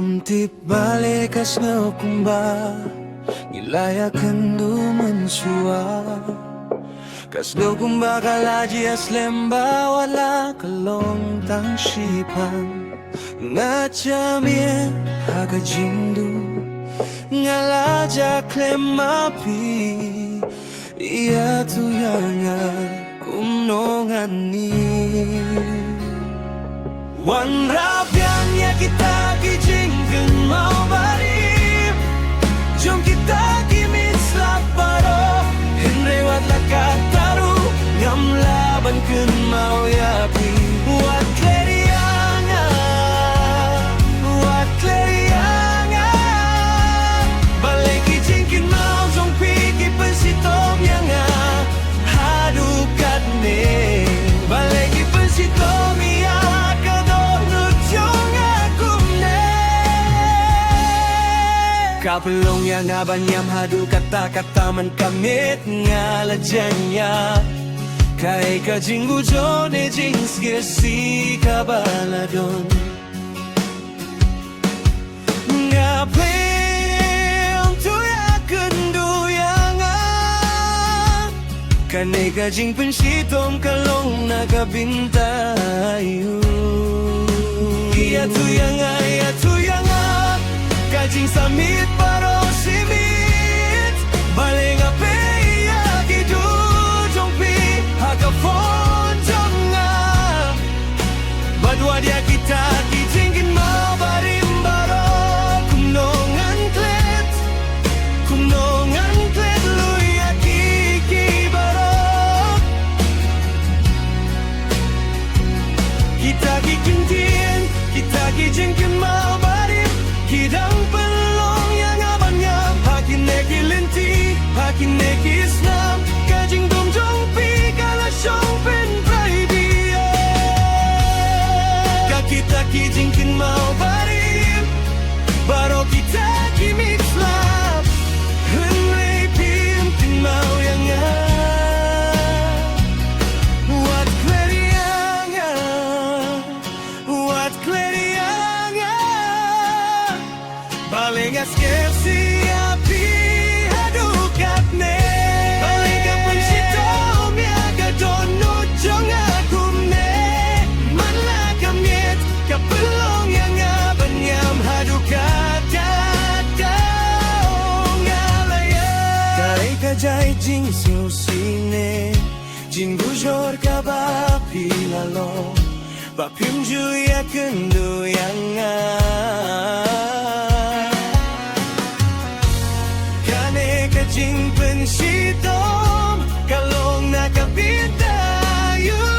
Ngamtip balikas nga kumba Ngilaya kendo mensua Kasdo kumba kalaji aslemba Wala kalong tang shipan Nga chamie haga jindu Ngalaja klemapi Iya tuyanga kumnongan ni Wan rapiannya kita kijingkan mau barim Jom kita kimit selaparo Henrewat lakataru Ngam laban kun mau yapi Wat klerianga Wat klerianga Balik kijingkan mau Jom piki pensitom yanga Hadukat ne Balik pensitom ya Kapelong yang abanyam hadu kata-kata man kamit ngalajanya Kai ka jinggu jone jings gesi kabaladon Ngapeng tuya kenduyanga Kanay ka jing pensitom kalong nakabintayo Iya tuyanga Kajing samit paro simit Baling ape ya kidu jongpi Haka fon jonga Badwa dia kita kijingin mau barim baro Kumnongan klet lu ya kiki baro Kita kikintien Kita kijingin mau barim Kidang pelong yang abanyam Hakin neki linti Hakin neki islam Kajing dong jongpi Kala syongpen praidia Kakita kijingkin mau barim Baro kita kimik slap Henlei pimpin mau yang Wat klerianga Wat klerianga Baling askepsi api hadukat ne Baling pensitom ya gadono jong akum ne Manla kamyet kapelong yang abanyam hadukat ngalaya Kai kajay jing siu sine Jing bujor kabapi lalo Bapim juya kendo yang Kajing pensitom kalong nakapitayo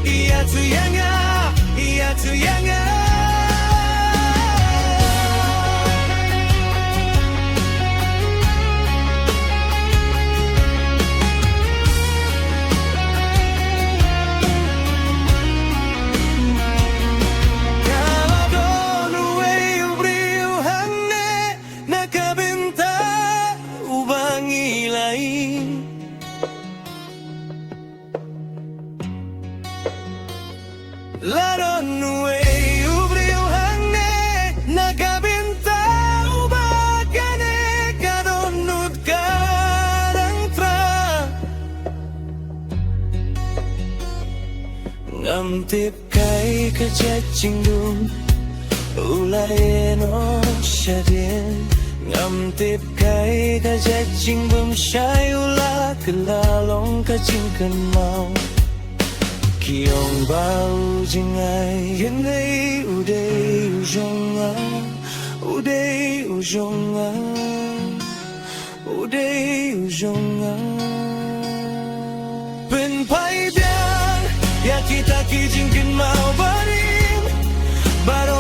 Iya tuyanga Laron way ubriu hangne nakabinta ubagane kadonut karang tra Ngamtip kai kacacing dum ulay no syadin Ngamtip kai kacacing bum syay ula kelalong kacingkan mau Kiong bau jingai Yenei udai ujonga Udai ujonga Udai ujonga Penpai biang Ya kita kijingkin mau barim Baro